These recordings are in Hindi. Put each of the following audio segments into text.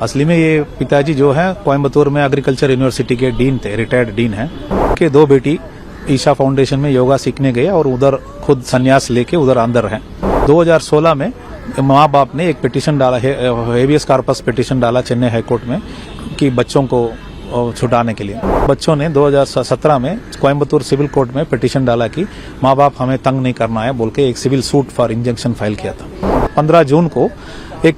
असली में ये पिताजी जो है कोयम्बतूर में एग्रीकल्चर यूनिवर्सिटी के डीन थे, रिटायर्ड डीन हैं। उनके दो बेटी ईशा फाउंडेशन में योगा सीखने गए और उधर खुद संन्यास लेके उधर अंदर हैं। 2016 में माँ बाप ने एक पिटीशन डाला है, हेबियस कॉर्पस पिटीशन डाला चेन्नई हाईकोर्ट में कि बच्चों को छुटाने के लिए। बच्चों ने 2017 में कोयम्बतूर सिविल कोर्ट में पिटीशन डाला कि माँ बाप हमें तंग नहीं करना है बोल के एक civil suit for injunction file किया था। 15 जून को एक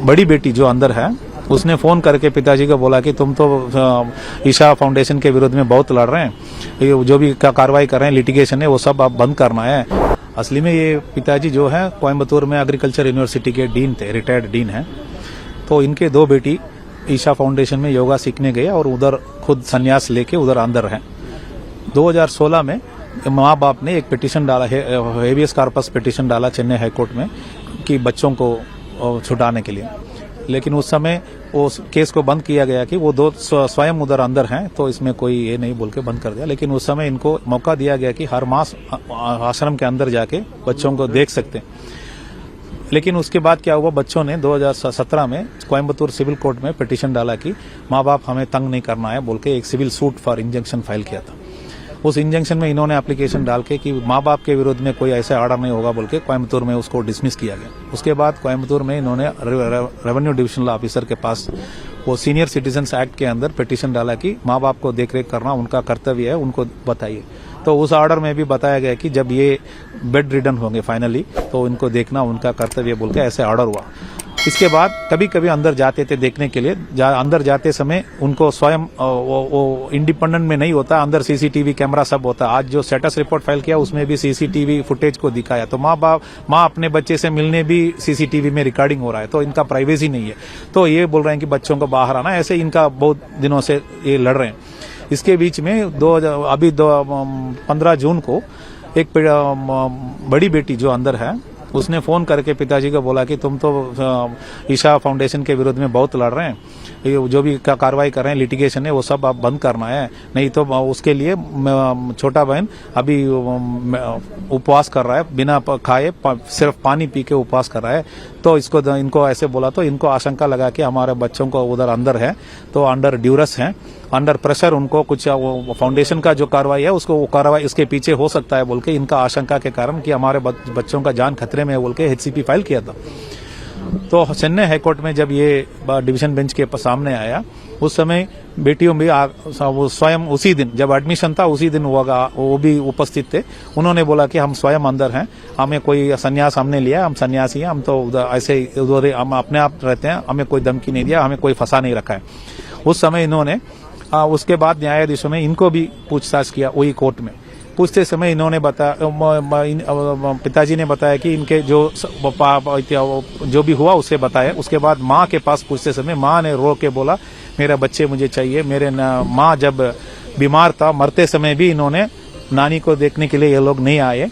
बड़ी बेटी जो अंदर है उसने फोन करके पिताजी को बोला कि तुम तो ईशा फाउंडेशन के विरुद्ध में बहुत लड़ रहे हैं, ये जो भी कार्रवाई कर रहे हैं लिटिगेशन है वो सब आप बंद करना है। असली में ये पिताजी जो है कोयम्बतूर में एग्रीकल्चर यूनिवर्सिटी के डीन थे, रिटायर्ड डीन हैं। तो इनके दो बेटी ईशा फाउंडेशन में योगा सीखने गए और उधर खुद संन्यास लेके उधर अंदर हैं। 2016 में माँ बाप ने एक पिटीशन डाला है, हेबियस कॉर्पस पिटीशन डाला चेन्नई हाईकोर्ट में कि बच्चों को छुटाने के लिए। लेकिन उस समय उस केस को बंद किया गया कि वो दो स्वयं उधर अंदर हैं, तो इसमें कोई ये नहीं बोल के बंद कर दिया। लेकिन उस समय इनको मौका दिया गया कि हर मास आश्रम के अंदर जाके बच्चों को देख सकते हैं। लेकिन उसके बाद क्या हुआ, बच्चों ने 2017 में कोयम्बतूर सिविल कोर्ट में पिटीशन डाला कि माँ बाप हमें तंग नहीं करना है बोल के एक civil suit for injunction file किया था। उस इंजंक्शन में इन्होंने एप्लीकेशन डाल के कि माँ बाप के विरुद्ध में कोई ऐसा ऑर्डर नहीं होगा बोल के कोयम्बतूर में उसको डिसमिस किया गया। उसके बाद कोयम्बतूर में इन्होंने रेवेन्यू डिविजनल ऑफिसर के पास वो सीनियर सिटीजन्स एक्ट के अंदर पिटीशन डाला कि माँ बाप को देखरेख करना उनका कर्तव्य है, उनको बताइए। तो उस ऑर्डर में भी बताया गया कि जब ये बेड रिडन होंगे फाइनली तो इनको देखना उनका कर्तव्य बोल के ऐसे ऑर्डर हुआ। इसके बाद कभी कभी अंदर जाते थे देखने के लिए। अंदर जाते समय उनको स्वयं वो इंडिपेंडेंट में नहीं होता, अंदर सीसीटीवी कैमरा सब होता। आज जो स्टेटस रिपोर्ट फाइल किया उसमें भी सीसीटीवी फुटेज को दिखाया। तो माँ अपने बच्चे से मिलने भी सीसीटीवी में रिकॉर्डिंग हो रहा है, तो इनका प्राइवेसी नहीं है। तो ये बोल रहे हैं कि बच्चों को बाहर आना, ऐसे इनका बहुत दिनों से ये लड़ रहे हैं। इसके बीच में अभी 15 जून को एक बड़ी बेटी जो अंदर है उसने फोन करके पिताजी को बोला कि तुम तो ईशा फाउंडेशन के विरुद्ध में बहुत लड़ रहे हैं, ये जो भी कार्रवाई कर रहे हैं लिटिगेशन है वो सब आप बंद करना है, नहीं तो उसके लिए छोटा बहन अभी उपवास कर रहा है, बिना खाए सिर्फ पानी पी के उपवास कर रहा है। तो इनको ऐसे बोला तो इनको आशंका लगा कि हमारे बच्चों को उधर अंदर है तो अंडर ड्यूरस है, अंडर प्रेशर उनको कुछ फाउंडेशन का जो कार्रवाई है उसको वो कार्रवाई इसके पीछे हो सकता है बोल के इनका आशंका के कारण कि हमारे बच्चों का जान खतरे में है बोल के एचसीपी फाइल किया था। तो चेन्नई हाईकोर्ट में जब ये डिवीजन बेंच के सामने आया उस समय बेटियों भी स्वयं उसी दिन जब एडमिशन था उसी दिन वो भी उपस्थित थे। उन्होंने बोला कि हम स्वयं अंदर हैं, हमें कोई संन्यास हमने लिया, हम सन्यासी हैं, हम तो ऐसे उधर हम अपने आप रहते हैं, हमें कोई धमकी नहीं दिया, हमें कोई फंसा नहीं रखा है। उस समय इन्होंने उसके बाद न्यायाधीशों ने इनको भी पूछताछ किया वही कोर्ट में। पूछते समय इन्होंने पिताजी ने बताया कि इनके जो भी हुआ उसे बताया। उसके बाद माँ के पास पूछते समय माँ ने रो के बोला मेरा बच्चे मुझे चाहिए। मेरे माँ जब बीमार था मरते समय भी इन्होंने नानी को देखने के लिए ये लोग नहीं आए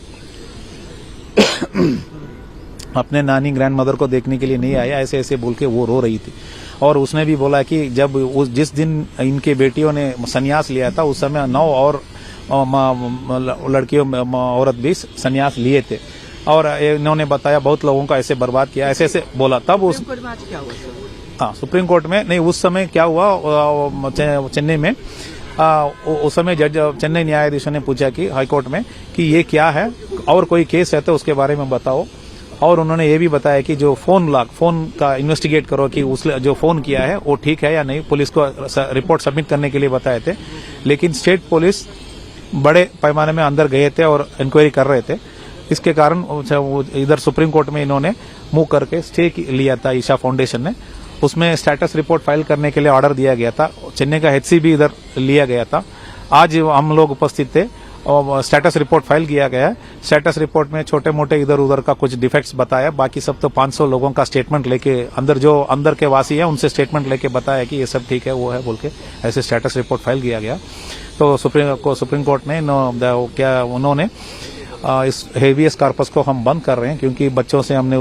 अपने नानी ग्रैंड मदर को देखने के लिए नहीं आए, ऐसे ऐसे बोल के वो रो रही थी। और उसने भी बोला कि जब जिस दिन इनके बेटियों ने संन्यास लिया था उस समय 9 और लड़कियों औरत भी संन्यास लिए थे। और इन्होंने बताया बहुत लोगों को ऐसे बर्बाद किया, ऐसे ऐसे बोला। तब उस सुप्रीम कोर्ट में नहीं, उस समय क्या हुआ चेन्नई में उस समय जज चेन्नई न्यायाधीशों ने पूछा कि हाईकोर्ट में कि ये क्या है और कोई केस है तो उसके बारे में बताओ। और उन्होंने ये भी बताया कि जो फोन का इन्वेस्टिगेट करो कि उसने जो फोन किया है वो ठीक है या नहीं। पुलिस को रिपोर्ट सबमिट करने के लिए बताए थे, लेकिन स्टेट पुलिस बड़े पैमाने में अंदर गए थे और इंक्वायरी कर रहे थे। इसके कारण इधर सुप्रीम कोर्ट में इन्होंने मूव करके स्टे लिया था ईशा फाउंडेशन ने। उसमें स्टेटस रिपोर्ट फाइल करने के लिए ऑर्डर दिया गया था। चेन्नई का एचसी भी इधर लिया गया था। आज हम लोग उपस्थित थे और स्टेटस रिपोर्ट फाइल किया गया है। स्टेटस रिपोर्ट में छोटे मोटे इधर उधर का कुछ डिफेक्ट्स बताया, बाकी सब तो 500 लोगों का स्टेटमेंट लेके अंदर के वासी है उनसे स्टेटमेंट लेके बताया कि ये सब ठीक है वो है बोल के ऐसे स्टेटस रिपोर्ट फाइल किया गया। तो सुप्रीम कोर्ट ने उन्होंने इस हेबियस कॉर्पस को हम बंद कर रहे हैं क्योंकि बेटियों से हमने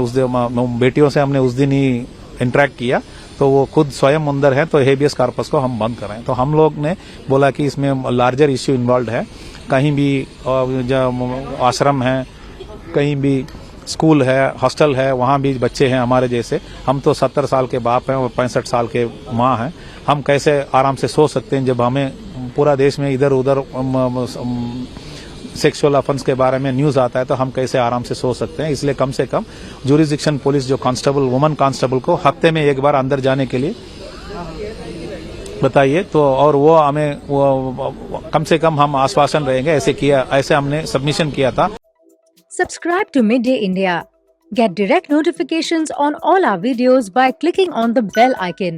उस दिन ही इंटरेक्ट किया तो वो खुद स्वयं अंदर है, तो हेबियस कॉर्पस को हम बंद कर रहे हैं। तो हम लोग ने बोला कि इसमें लार्जर इश्यू इन्वॉल्व है, कहीं भी आश्रम है, कहीं भी स्कूल है, हॉस्टल है, वहाँ भी बच्चे हैं हमारे जैसे। हम तो 70 साल के बाप हैं और 65 साल के माँ हैं। हम कैसे आराम से सो सकते हैं जब हमें पूरा देश में इधर उधर सेक्सुअल अफेंस के बारे में न्यूज आता है, तो हम कैसे आराम से सो सकते हैं। इसलिए कम से कम ज्यूरिसडिक्शन पुलिस जो कांस्टेबल, वुमन कांस्टेबल को हफ्ते में एक बार अंदर जाने के लिए बताइए, तो और वो हमें कम से कम हम आश्वासन रहेंगे। ऐसे हमने सबमिशन किया था। Subscribe to Midday India. Get direct notifications on all our videos by clicking on the bell icon.